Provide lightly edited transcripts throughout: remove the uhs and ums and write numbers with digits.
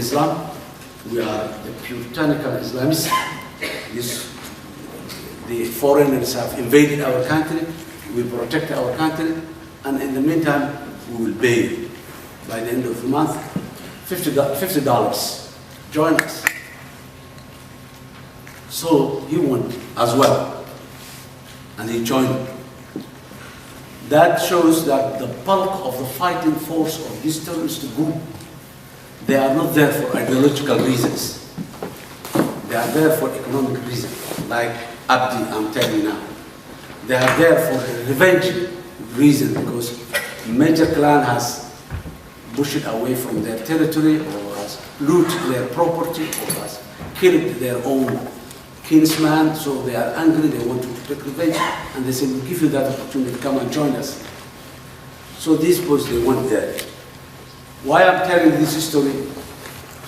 Islam. We are the puritanical Islamists. The foreigners have invaded our country. We protect our country. And in the meantime, we will pay by the end of the month $50. Join us. So he went as well. And he joined. That shows that the bulk of the fighting force of this terrorist group, they are not there for ideological reasons. They are there for economic reasons, like Abdi, I'm telling you now. They are there for a revenge reason, because major clan has pushed away from their territory, or has looted their property, or has killed their own kinsman, so they are angry, they want to take revenge, and they say, we'll give you that opportunity, come and join us. So these boys, they went there. Why I'm telling this story?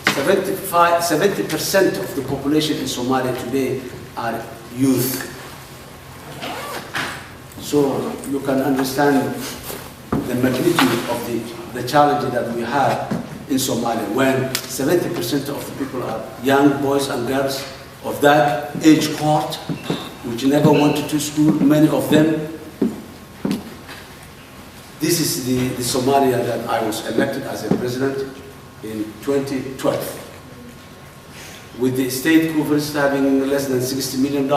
70% of the population in Somalia today are youth. So you can understand the magnitude of the challenge that we have in Somalia, when 70% of the people are young boys and girls of that age cohort, which never went to school, many of them. This is the Somalia that I was elected as a president in 2012. With the state coffers having less than $60 million,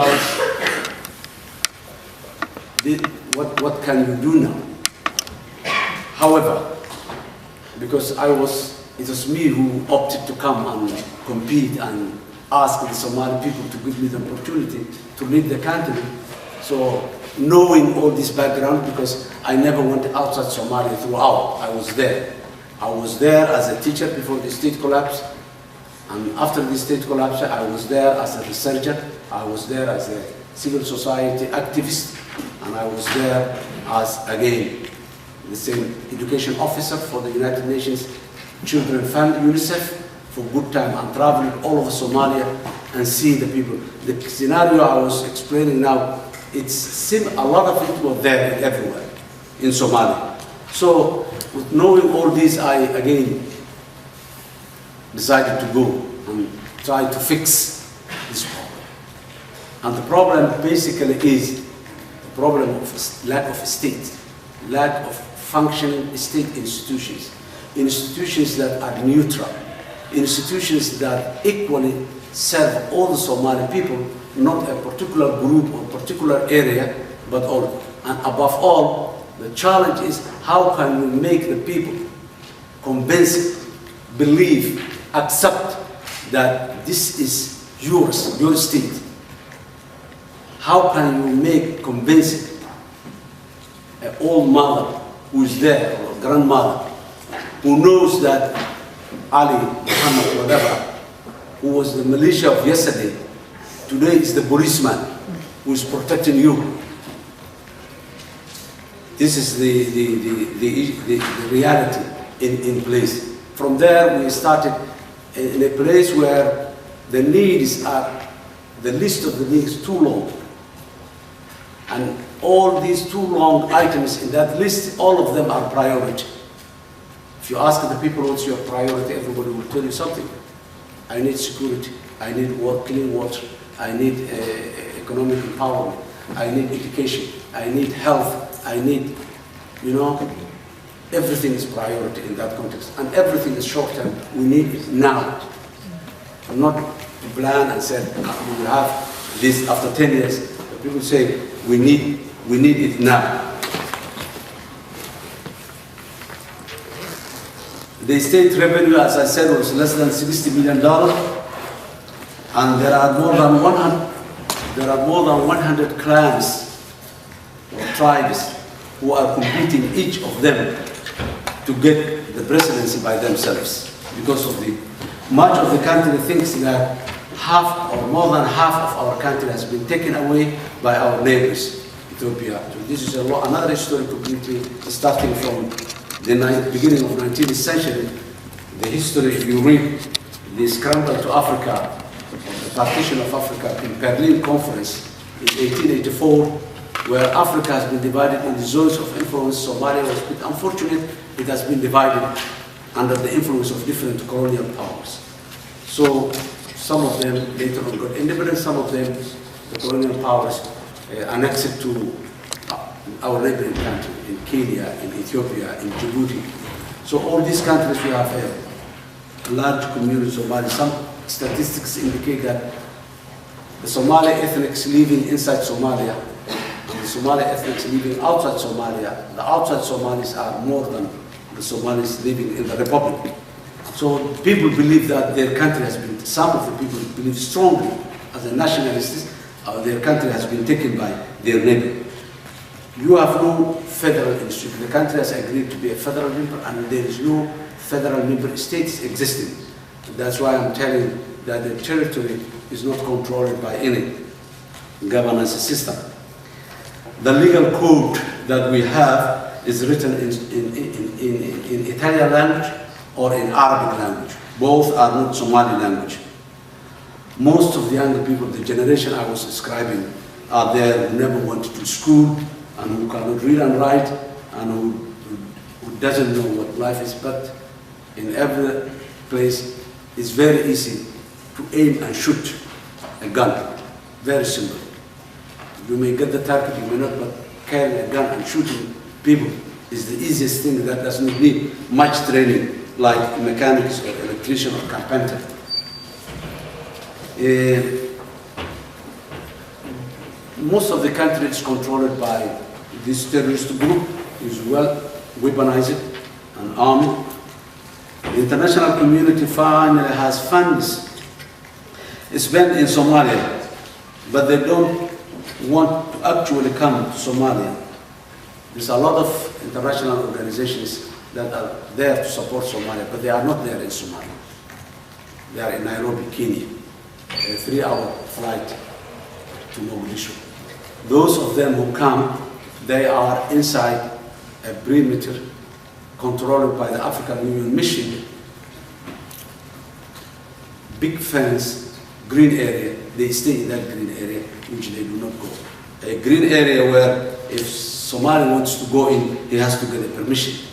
what can you do now? However, because it was me who opted to come and compete and ask the Somali people to give me the opportunity to lead the country. So knowing all this background, because I never went outside Somalia throughout, I was there. I was there as a teacher before the state collapse, and after the state collapse, I was there as a researcher, I was there as a civil society activist, and I was there as, again, the same education officer for the United Nations Children Fund, UNICEF, for good time, and traveling all over Somalia and seeing the people. The scenario I was explaining now, a lot of it was there everywhere in Somalia. So with knowing all this, I again decided to go and try to fix this problem. And the problem basically is the problem of lack of state, lack of functioning state institutions, institutions that are neutral, institutions that equally serve all the Somali people, not a particular group or particular area, but all. And above all, the challenge is how can we make the people convince, believe, accept that this is yours, your state. How can you make convincing an old mother who is there, or a grandmother, who knows that Ali, Muhammad, whatever, who was the militia of yesterday, today is the policeman who is protecting you. This is the reality in place. From there, we started in a place where the needs are, the list of the needs too long. And all these too long items in that list, all of them are priority. If you ask the people what's your priority, everybody will tell you something. I need security, I need clean water, I need economic empowerment, I need education, I need health, I need, everything is priority in that context. And everything is short term, we need it now. Not to plan and say, we will have this after 10 years. The people say, we need it now. The state revenue, as I said, was less than $60 million, and there are more than 100 clans or tribes who are competing, each of them, to get the presidency by themselves. Because of much of the country thinks that half or more than half of our country has been taken away by our neighbors, Ethiopia. So this is another story completely, starting from the beginning of the 19th century. The history, if you read the scramble to Africa, the partition of Africa in Berlin Conference in 1884, where Africa has been divided into zones of influence. Somalia was unfortunate, it has been divided under the influence of different colonial powers. So some of them later on got independence, some of them, the colonial powers, annexed to our neighboring country, in Kenya, in Ethiopia, in Djibouti. So all these countries we have a large community of Somali. Some statistics indicate that the Somali ethnics living inside Somalia and the Somali ethnics living outside Somalia, the outside Somalis are more than the Somalis living in the Republic. So people believe that their country has been, some of the people believe strongly as a nationalists, their country has been taken by their neighbor. You have no federal institution. The country has agreed to be a federal member, and there is no federal member states existing. That's why I'm telling that the territory is not controlled by any governance system. The legal code that we have is written in Italian language or in Arabic language. Both are not Somali language. Most of the younger people, the generation I was describing, are there who never went to school and who cannot read and write and who doesn't know what life is. But in every place, it's very easy to aim and shoot a gun. Very simple. You may get the target, you may not, but carrying a gun and shooting people is the easiest thing that does not need much training, like mechanics or electrician or carpenter. Most of the country is controlled by this terrorist group, is well weaponized and armed. The international community finally has funds spent in Somalia, but they don't want to actually come to Somalia. There's a lot of international organizations that are there to support Somalia, but they are not there in Somalia. They are in Nairobi, Kenya, a 3-hour flight to Mogadishu. Those of them who come, they are inside a perimeter controlled by the African Union mission. Big fence, green area, they stay in that green area, which they do not go. A green area where if Somali wants to go in, he has to get a permission.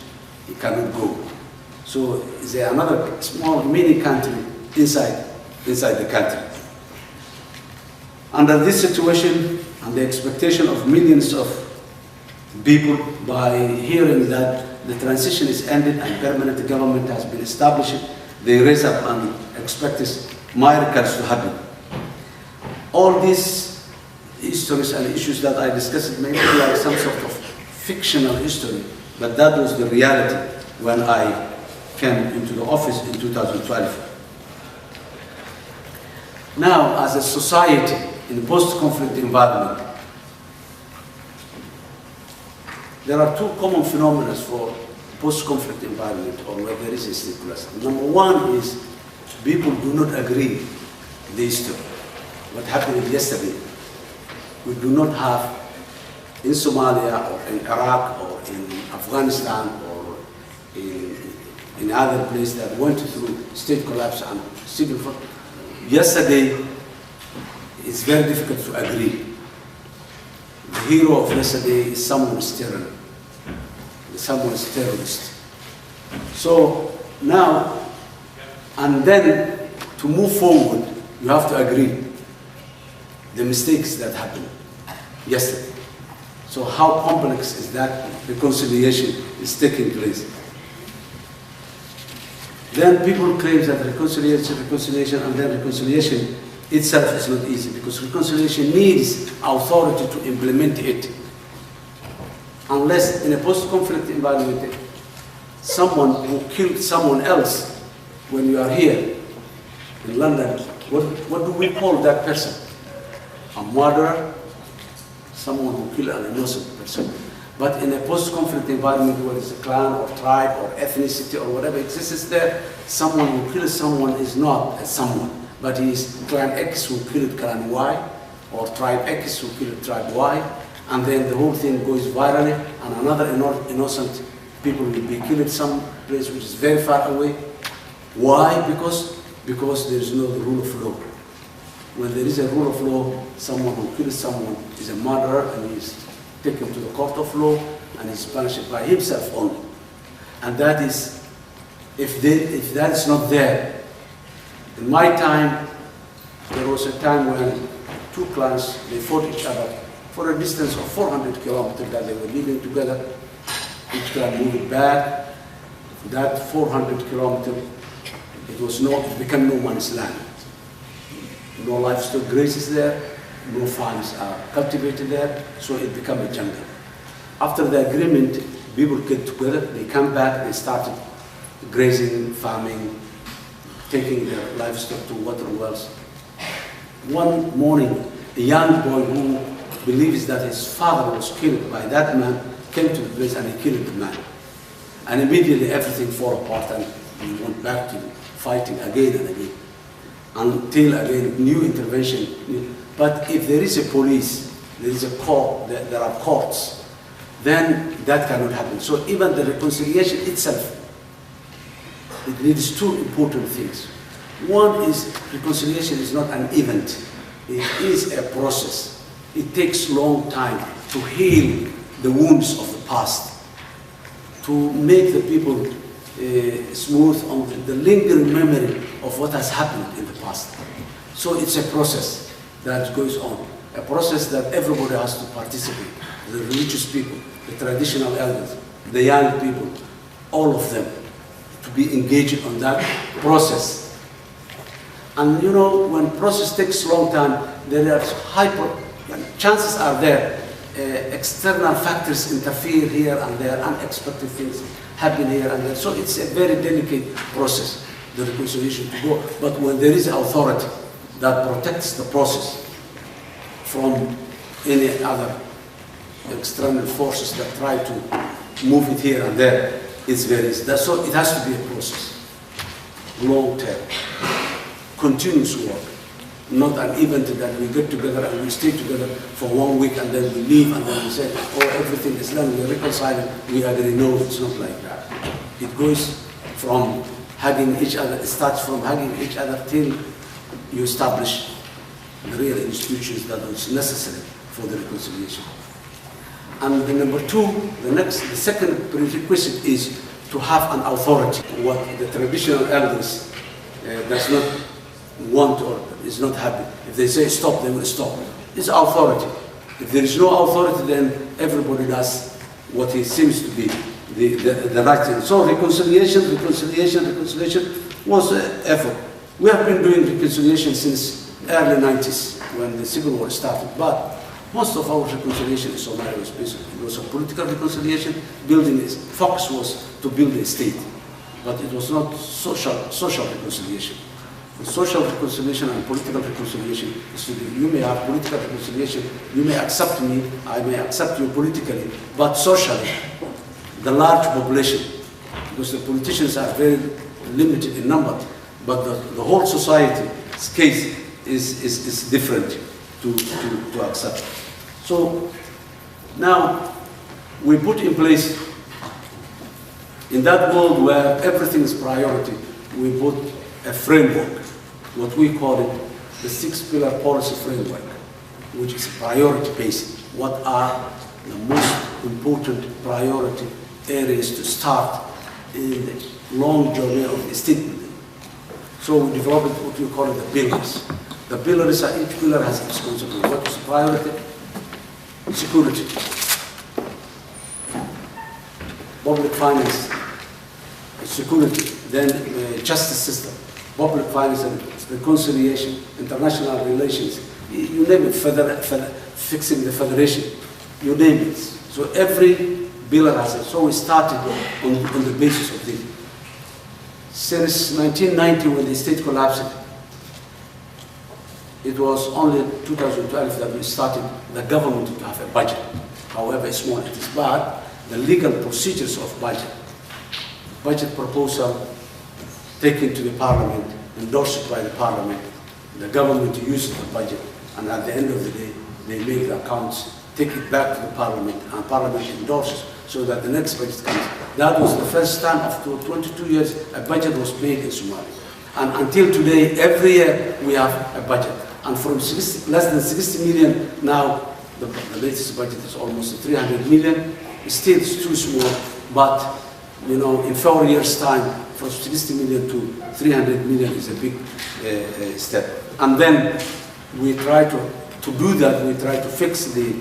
He cannot go. So there's another small mini country inside the country. Under this situation and the expectation of millions of people, by hearing that the transition is ended and permanent government has been established, they raise up and expect miracles to happen. All these histories and issues that I discussed may be like some sort of fictional history, but that was the reality when I came into the office in 2012. Now, as a society in post-conflict environment, there are two common phenomena for post-conflict environment or where there is a state collapse. Number one is people do not agree with the history. What happened yesterday, we do not have in Somalia or in Iraq or in Afghanistan or in other places that went through state collapse and civil war. Yesterday, it's very difficult to agree. The hero of yesterday is someone's terror, someone's terrorist. So now, and then to move forward, you have to agree the mistakes that happened yesterday. So how complex is that reconciliation is taking place? Then people claim that reconciliation, and then reconciliation itself is not easy because reconciliation needs authority to implement it. Unless in a post-conflict environment, someone who killed someone else, when you are here in London, what do we call that person? A murderer, someone who killed an innocent person. But in a post-conflict environment where it's a clan or tribe or ethnicity or whatever exists there, someone who kills someone is not a someone, but he is clan X who killed clan Y, or tribe X who killed tribe Y, and then the whole thing goes virally, and another innocent people will be killed some place which is very far away. Why? Because there is no rule of law. When there is a rule of law, someone who kills someone is a murderer and he is taken to the court of law and is punished by himself only. And that is, if that is not there, In my time, there was a time when two clans, they fought each other for a distance of 400 kilometers that they were living together. Each clan moved back. That 400 kilometers, it became no man's land. No livestock grazes there, no farms are cultivated there, so it became a jungle. After the agreement, people get together, they come back, they started grazing, farming, taking their livestock to water wells. One morning, a young boy who believes that his father was killed by that man came to the place and he killed the man. And immediately everything fell apart and he went back to fighting again and again. Until again, new intervention. But if there is a police, there is a court, there are courts, then that cannot happen. So even the reconciliation itself, it needs two important things. One is reconciliation is not an event. It is a process. It takes long time to heal the wounds of the past, to make the people smooth on the lingering memory of what has happened in the past. So it's a process that goes on, a process that everybody has to participate. The religious people, the traditional elders, the young people, all of them, to be engaged on that process. And you know, when process takes a long time, there are chances are there, external factors interfere here and there, unexpected things happen here and there. So it's a very delicate process, the reconciliation to go. But when there is authority that protects the process from any other external forces that try to move it here and there, so it has to be a process, long term, continuous work, not an event that we get together and we stay together for 1 week and then we leave and then we say, oh, everything is done, we're reconciling, we agree. No, it's not like that. It goes from hugging each other, it starts from hugging each other till you establish the real institutions that is necessary for the reconciliation. And the number two, the second prerequisite is to have an authority. What the traditional elders does not want or is not happy. If they say stop, they will stop. It's authority. If there is no authority, then everybody does what he seems to be the right thing. So reconciliation was an effort. We have been doing reconciliation since early 90s when the Civil War started, but most of our reconciliation in Somalia was basically, it was a political reconciliation. Focus was to build a state, but it was not social reconciliation. The social reconciliation and political reconciliation is to be, you may have political reconciliation, you may accept me, I may accept you politically, but socially, the large population, because the politicians are very limited in number, but the whole society's case is different to accept. So now we put in place, in that world where everything is priority, we put a framework, what we call it the 6-pillar policy framework, which is priority-based. What are the most important priority areas to start in the long journey of the state building? So we developed what we call it the pillars. The pillars are, each pillar has its responsibility. What is priority? Security, public finance, security, then justice system, public finance and reconciliation, international relations, you name it, fixing the federation, you name it. So every pillar has it. So we started on the basis of this. Since 1990, when the state collapsed, it was only 2012 that we started the government to have a budget, however small it is. But the legal procedures of budget proposal taken to the parliament, endorsed by the parliament, the government uses the budget, and at the end of the day, they make the accounts, take it back to the parliament, and parliament endorses so that the next budget comes. That was the first time after 22 years a budget was made in Somalia. And until today, every year we have a budget. And from less than 60 million, now the latest budget is almost 300 million. Still, it's too small, but you know, in 4 years' time, from 60 million to 300 million is a big step. And then we try to do that, we try to fix the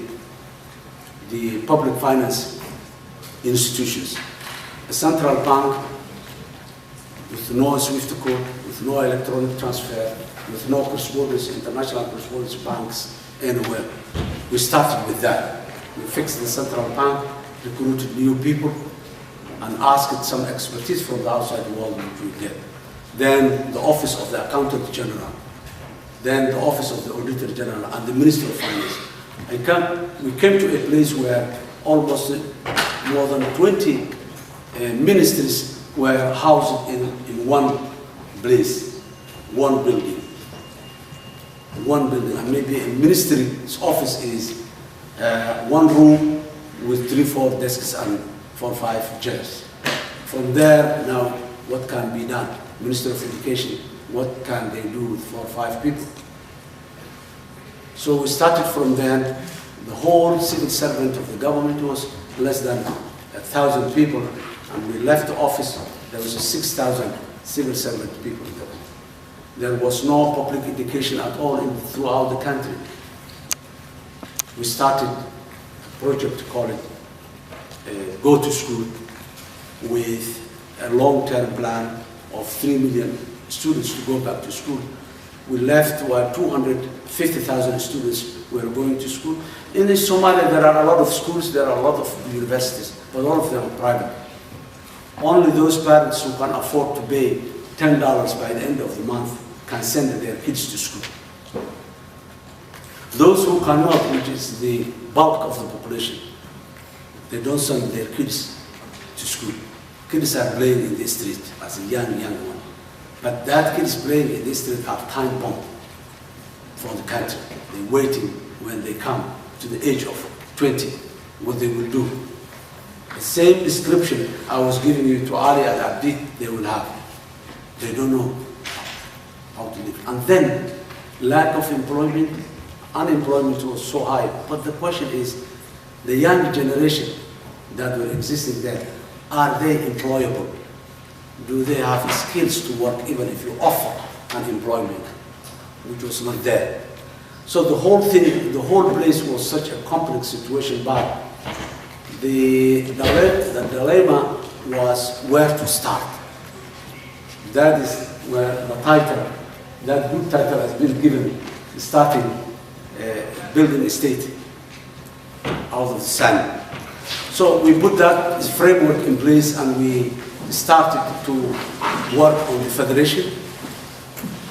public finance institutions. A central bank with no SWIFT code, with no electronic transfer, with no cross-borders, international cross-borders banks anywhere. We started with that. We fixed the central bank, recruited new people, and asked some expertise from the outside world which we get. Then the Office of the Accountant General, then the Office of the Auditor General, and the Ministry of Finance. We came to a place where almost more than 20 ministries were housed in one place, one building. One building, and maybe a ministry's office is one room with 3-4 desks and 4-5 chairs. From there, now, what can be done? Minister of Education, what can they do with 4 or 5 people? So we started from there. The whole civil servant of the government was less than 1,000 people, and we left the office, there was 6,000 civil servant people in the office. There was no public education at all throughout the country. We started a project called Go to School with a long-term plan of 3 million students to go back to school. We left while 250,000 students were going to school. In Somalia, there are a lot of schools, there are a lot of universities, but all of them are private. Only those parents who can afford to pay $10 by the end of the month can send their kids to school. Those who cannot, which is the bulk of the population, they don't send their kids to school. Kids are playing in the street as a young one. But that kids playing in the street are time bomb for the country. They're waiting when they come to the age of 20, what they will do. The same description I was giving you to Ali and Abdi, they will have. They don't know how to live. And then, lack of employment, unemployment was so high. But the question is, the young generation that were existing there, are they employable? Do they have skills to work even if you offer unemployment, which was not there? So the whole thing, the whole place was such a complex situation, but the dilemma was where to start. That is where the title, that good title has been given, starting building a state out of the sand. So we put that framework in place and we started to work on the federation.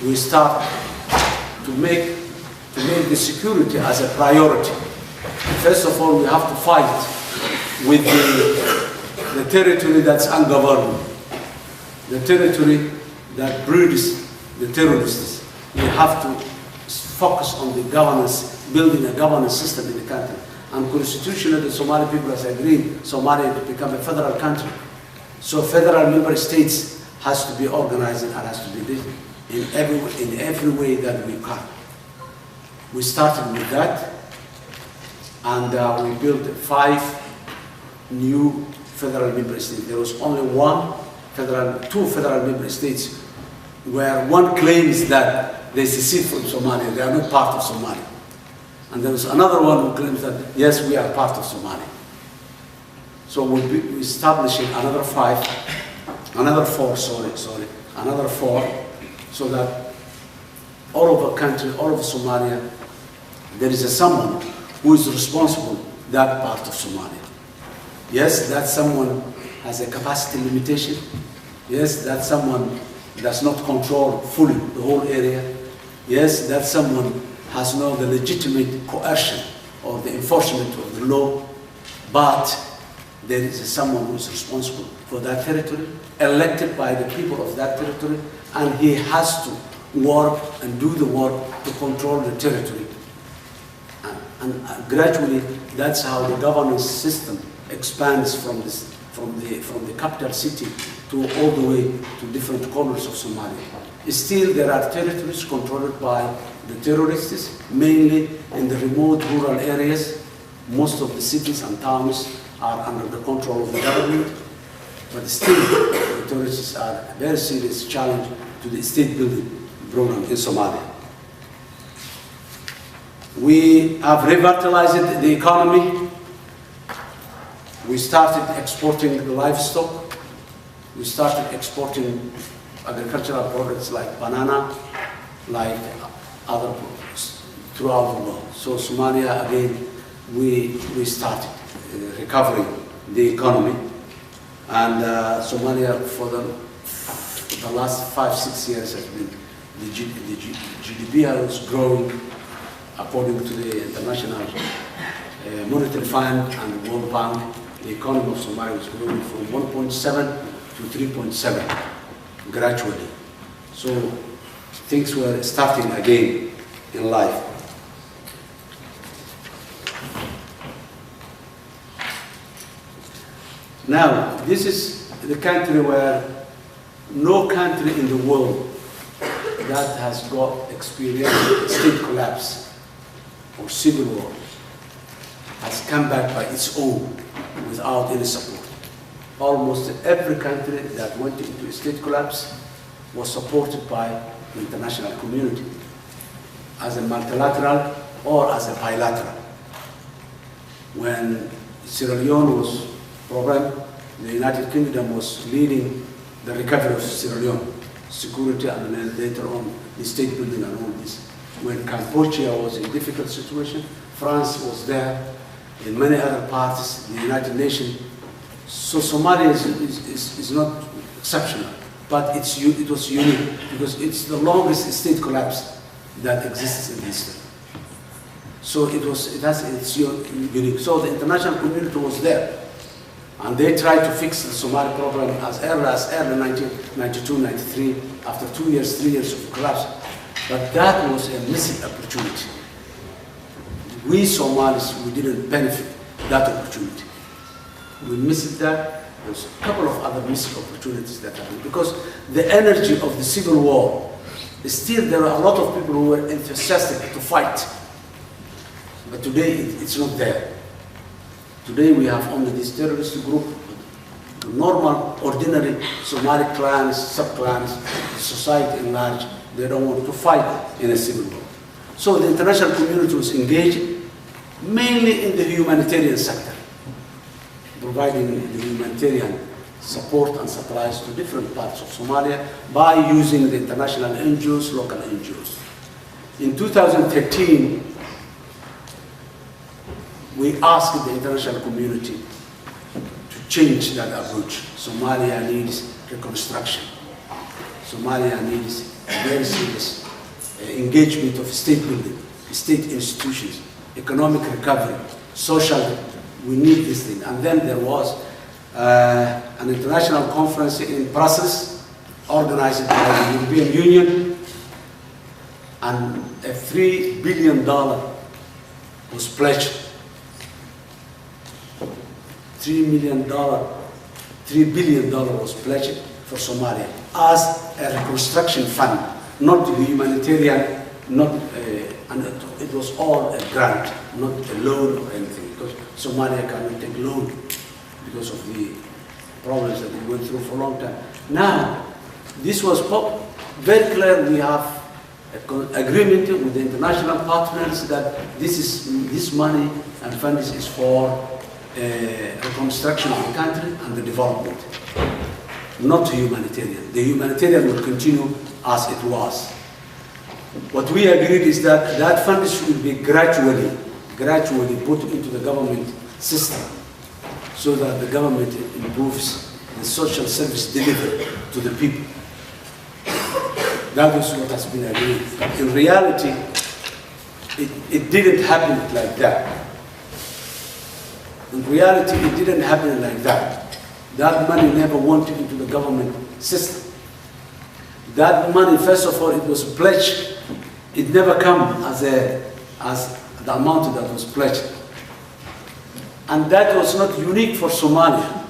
We start to make the security as a priority. First of all, we have to fight with the territory that's ungoverned, the territory that breeds the terrorists. We have to focus on the governance, building a governance system in the country. And constitutionally, the Somali people has agreed Somalia to become a federal country. So federal member states has to be organized and has to be in every way that we can. We started with that, and we built 5 new federal member states. There was only two federal member states where one claims that they secede from Somalia, they are not part of Somalia. And there was another one who claims that, yes, we are part of Somalia. So we're establishing another 4, so that all over the country, all over Somalia, there is someone who is responsible that part of Somalia. Yes, that someone has a capacity limitation. Yes, that someone does not control fully the whole area. Yes, that someone has no the legitimate coercion or the enforcement of the law, but there is someone who is responsible for that territory, elected by the people of that territory, and he has to work and do the work to control the territory. And gradually, that's how the governance system expands from the capital city to all the way to different corners of Somalia. Still, there are territories controlled by the terrorists, mainly in the remote rural areas. Most of the cities and towns are under the control of the government, but still the authorities are a very serious challenge to the state building program in Somalia. We have revitalized the economy. We started exporting the livestock. We started exporting agricultural products like banana, like other products throughout the world. So Somalia, again, we started recovering the economy. And Somalia, for the last 5-6 years, has been the GDP has grown according to the International Monetary Fund and the World Bank. The economy of Somalia was growing from 1.7 to 3.7 gradually. So things were starting again in life. Now, this is the country where no country in the world that has got experience state collapse or civil war has come back by its own without any support. Almost every country that went into a state collapse was supported by the international community as a multilateral or as a bilateral. When Sierra Leone was problem, the United Kingdom was leading the recovery of Sierra Leone, security, and then later on the state building and all this. When Cambodia was in a difficult situation, France was there, in many other parts, the United Nations. So Somalia is not exceptional, but it was unique because it's the longest state collapse that exists in history. So it's unique. So the international community was there. And they tried to fix the Somali problem as early as 1992, 93, after 3 years of collapse. But that was a missed opportunity. We Somalis, we didn't benefit that opportunity. We missed that. There's a couple of other missed opportunities that happened because the energy of the civil war, still there are a lot of people who were enthusiastic to fight. But today it's not there. Today we have only this terrorist group, normal, ordinary Somali clans, sub-clans, society in large, they don't want to fight in a civil war. So the international community was engaged mainly in the humanitarian sector, providing the humanitarian support and supplies to different parts of Somalia by using the international NGOs, local NGOs. In 2013, we asked the international community to change that approach. Somalia needs reconstruction. Somalia needs very serious engagement of state building, state institutions, economic recovery, social, we need this thing. And then there was an international conference in Brussels organized by the European Union, and a $3 billion was pledged. $3 billion was pledged for Somalia as a reconstruction fund, not the humanitarian, and it was all a grant, not a loan or anything, because Somalia cannot take loan because of the problems that we went through for a long time. Now, this was very clear. We have an agreement with the international partners that this money and funds is for reconstruction of the country and the development, not humanitarian. The humanitarian will continue as it was. What we agreed is that that fund should be gradually put into the government system so that the government improves the social service delivery to the people. That is what has been agreed. In reality, it didn't happen like that. In reality, it didn't happen like that. That money never went into the government system. That money, first of all, it was pledged. It never came as the amount that was pledged. And that was not unique for Somalia.